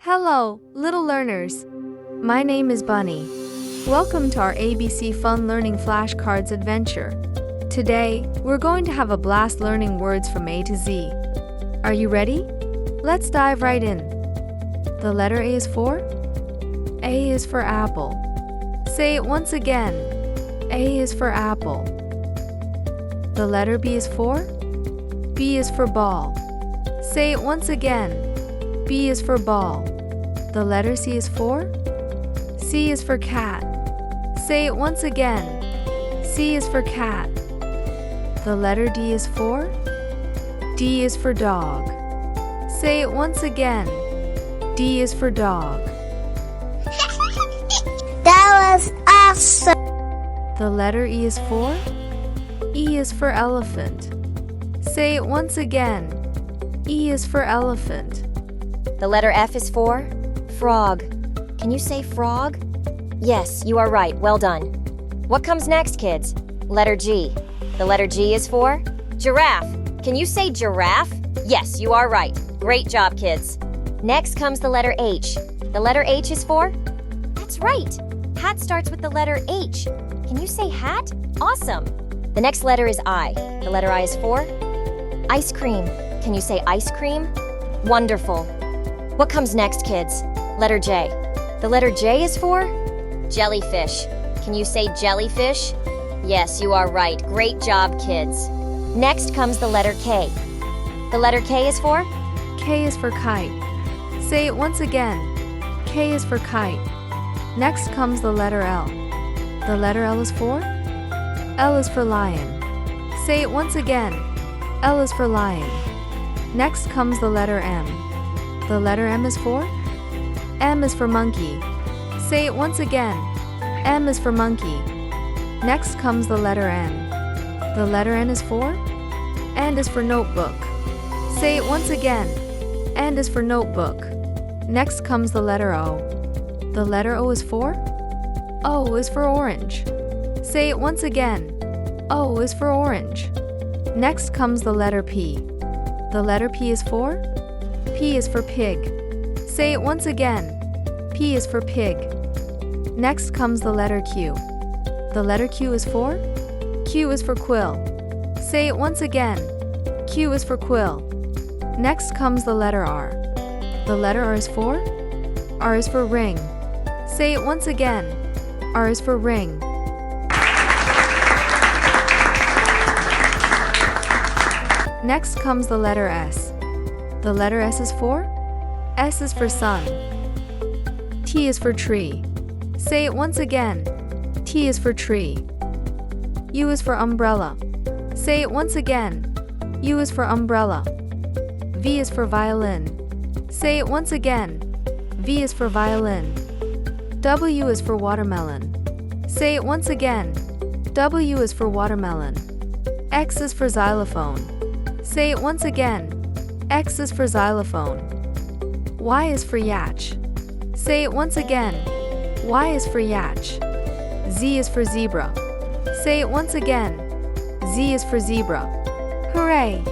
Hello, little learners. My name is Bunny. Welcome to our ABC Fun Learning Flashcards adventure. Today, we're going to have a blast learning words from A to Z. Are you ready? Let's dive right in. The letter A is for? A is for apple. Say it once again. A is for apple. The letter B is for? B is for ball. Say it once again. B is for ball. The letter C is for? C is for cat. Say it once again. C is for cat. The letter D is for? D is for dog. Say it once again. D is for dog. That was awesome. The letter E is for? E is for elephant. Say it once again. E is for elephant. The letter F is for? Frog. Can you say frog? Yes, you are right. Well done. What comes next, kids? Letter G. The letter G is for? Giraffe. Can you say giraffe? Yes, you are right. Great job, kids. Next comes the letter H. The letter H is for? That's right. Hat starts with the letter H. Can you say hat? Awesome. The next letter is I. The letter I is for? Ice cream. Can you say ice cream? Wonderful. What comes next, kids? Letter J. The letter J is for? Jellyfish. Can you say jellyfish? Yes, you are right. Great job, kids. Next comes the letter K. The letter K is for? K is for kite. Say it once again. K is for kite. Next comes the letter L. The letter L is for? L is for lion. Say it once again. L is for lion. Next comes the letter M. The letter M is for? M is for monkey. Say it once again. M is for monkey. Next comes the letter N. The letter N is for? N is for notebook. Say it once again. N is for notebook. Next comes the letter O. The letter O is for? O is for orange. Say it once again. O is for orange. Next comes the letter P. The letter P is for? P is for pig. Say it once again. P is for pig. Next comes the letter Q. The letter Q is for? Q is for quill. Say it once again. Q is for quill. Next comes the letter R. The letter R is for? R is for ring. Say it once again. R is for ring. Next comes the letter S. The letter S is for? S is for sun. T is for tree. Say it once again. T is for tree. U is for umbrella. Say it once again. U is for umbrella. V is for violin. Say it once again. V is for violin. W is for watermelon. Say it once again. W is for watermelon. X is for xylophone. Say it once again. X is for xylophone. Y is for yatch. Say it once again. Y is for yatch. Z is for zebra. Say it once again. Z is for zebra. Hooray!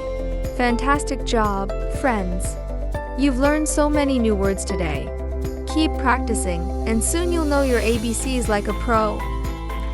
Fantastic job, friends. You've learned so many new words today. Keep practicing, and soon you'll know your ABCs like a pro.